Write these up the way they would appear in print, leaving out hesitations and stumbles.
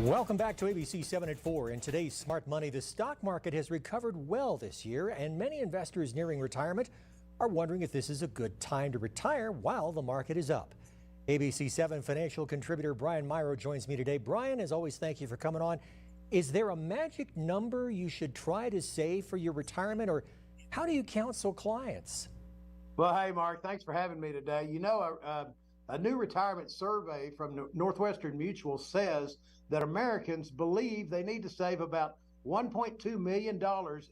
Welcome back to ABC 7 at 4. In today's Smart Money, the stock market has recovered well this year, and many investors nearing retirement are wondering if this is a good time to retire while the market is up. ABC 7 financial contributor Brian Myro joins me today. Brian, as always, thank you for coming on. Is there a magic number you should try to save for your retirement, or how do you counsel clients? Well, hey, Mark, thanks for having me today. You know, a new retirement survey from Northwestern Mutual says that Americans believe they need to save about $1.2 million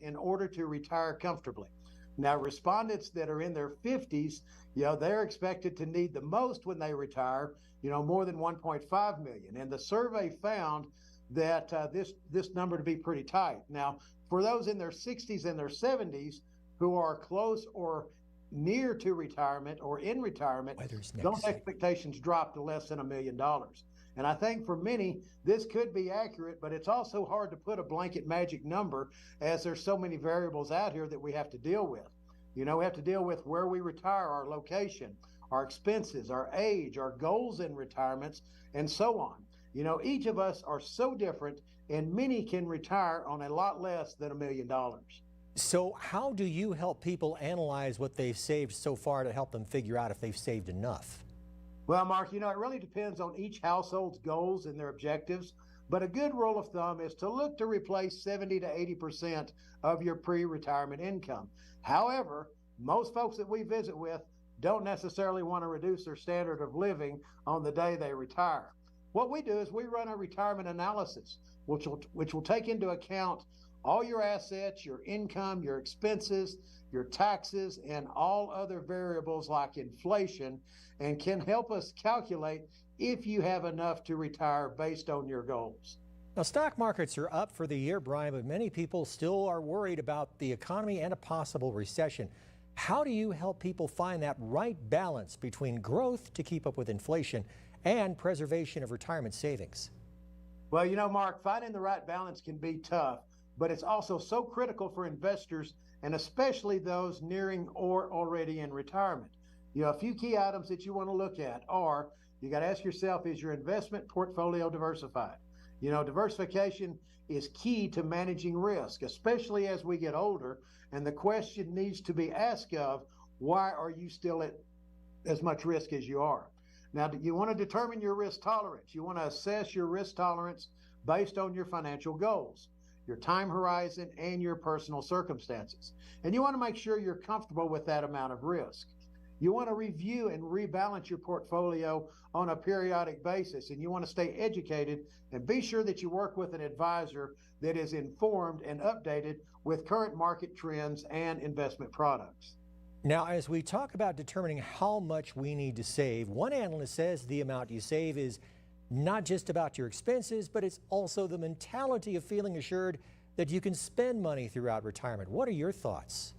in order to retire comfortably. Now, respondents that are in their 50s, they're expected to need the most when they retire, more than 1.5 million. And the survey found that this number to be pretty tight. Now, for those in their 60s and their 70s who are close or near to retirement or in retirement, those expectations drop to less than $1 million. And I think for many, this could be accurate, but it's also hard to put a blanket magic number as there's so many variables out here that we have to deal with. We have to deal with where we retire, our location, our expenses, our age, our goals in retirements, and so on. Each of us are so different, and many can retire on a lot less than $1 million. So how do you help people analyze what they've saved so far to help them figure out if they've saved enough? Well, Mark, it really depends on each household's goals and their objectives. But a good rule of thumb is to look to replace 70 to 80% of your pre-retirement income. However, most folks that we visit with don't necessarily want to reduce their standard of living on the day they retire. What we do is we run a retirement analysis, which will take into account all your assets, your income, your expenses, your taxes, and all other variables like inflation, and can help us calculate if you have enough to retire based on your goals. Now, stock markets are up for the year, Brian, but many people still are worried about the economy and a possible recession. How do you help people find that right balance between growth to keep up with inflation and preservation of retirement savings? Well, Mark, finding the right balance can be tough, but it's also so critical for investors, and especially those nearing or already in retirement. A few key items that you want to look at are, you got to ask yourself, is your investment portfolio diversified? Diversification is key to managing risk, especially as we get older, and the question needs to be asked of, why are you still at as much risk as you are? Now, you want to determine your risk tolerance. You want to assess your risk tolerance based on your financial goals, your time horizon, and your personal circumstances. And you want to make sure you're comfortable with that amount of risk. You want to review and rebalance your portfolio on a periodic basis, and you want to stay educated and be sure that you work with an advisor that is informed and updated with current market trends and investment products. Now, as we talk about determining how much we need to save, one analyst says the amount you save is not just about your expenses, but it's also the mentality of feeling assured that you can spend money throughout retirement. What are your thoughts?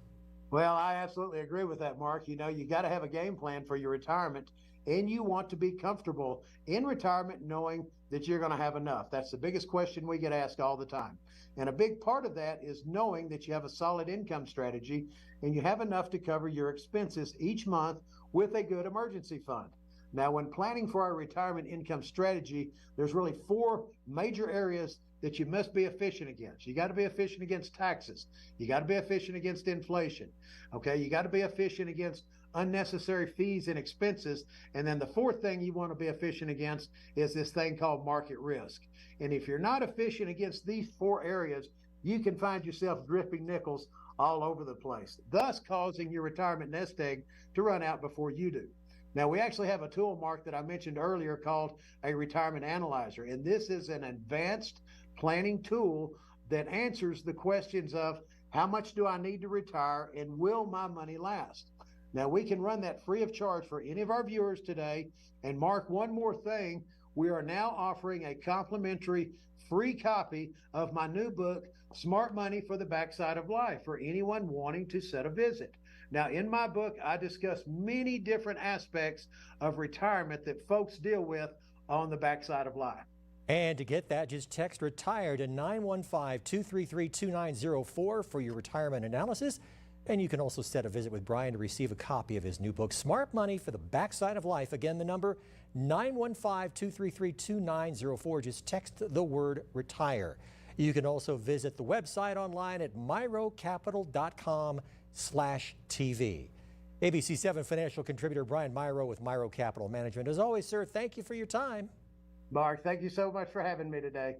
Well, I absolutely agree with that, Mark. You got to have a game plan for your retirement, and you want to be comfortable in retirement knowing that you're going to have enough. That's the biggest question we get asked all the time. And a big part of that is knowing that you have a solid income strategy and you have enough to cover your expenses each month with a good emergency fund. Now, when planning for our retirement income strategy, there's really four major areas that you must be efficient against. You got to be efficient against taxes. You got to be efficient against inflation. Okay, you got to be efficient against unnecessary fees and expenses. And then the fourth thing you want to be efficient against is this thing called market risk. And if you're not efficient against these four areas, you can find yourself dripping nickels all over the place, thus causing your retirement nest egg to run out before you do. Now, we actually have a tool, Mark, that I mentioned earlier called a retirement analyzer. And this is an advanced planning tool that answers the questions of how much do I need to retire and will my money last? Now, we can run that free of charge for any of our viewers today. And Mark, one more thing, we are now offering a complimentary free copy of my new book, Smart Money for the Backside of Life, for anyone wanting to set a visit. Now, in my book, I discuss many different aspects of retirement that folks deal with on the backside of life. And to get that, just text RETIRE to 915-233-2904 for your retirement analysis. And you can also set a visit with Brian to receive a copy of his new book, Smart Money for the Backside of Life. Again, the number 915-233-2904. Just text the word retire. You can also visit the website online at myrocapital.com/TV. ABC 7 financial contributor Brian Myro with Myro Capital Management. As always, sir, thank you for your time. Mark, thank you so much for having me today.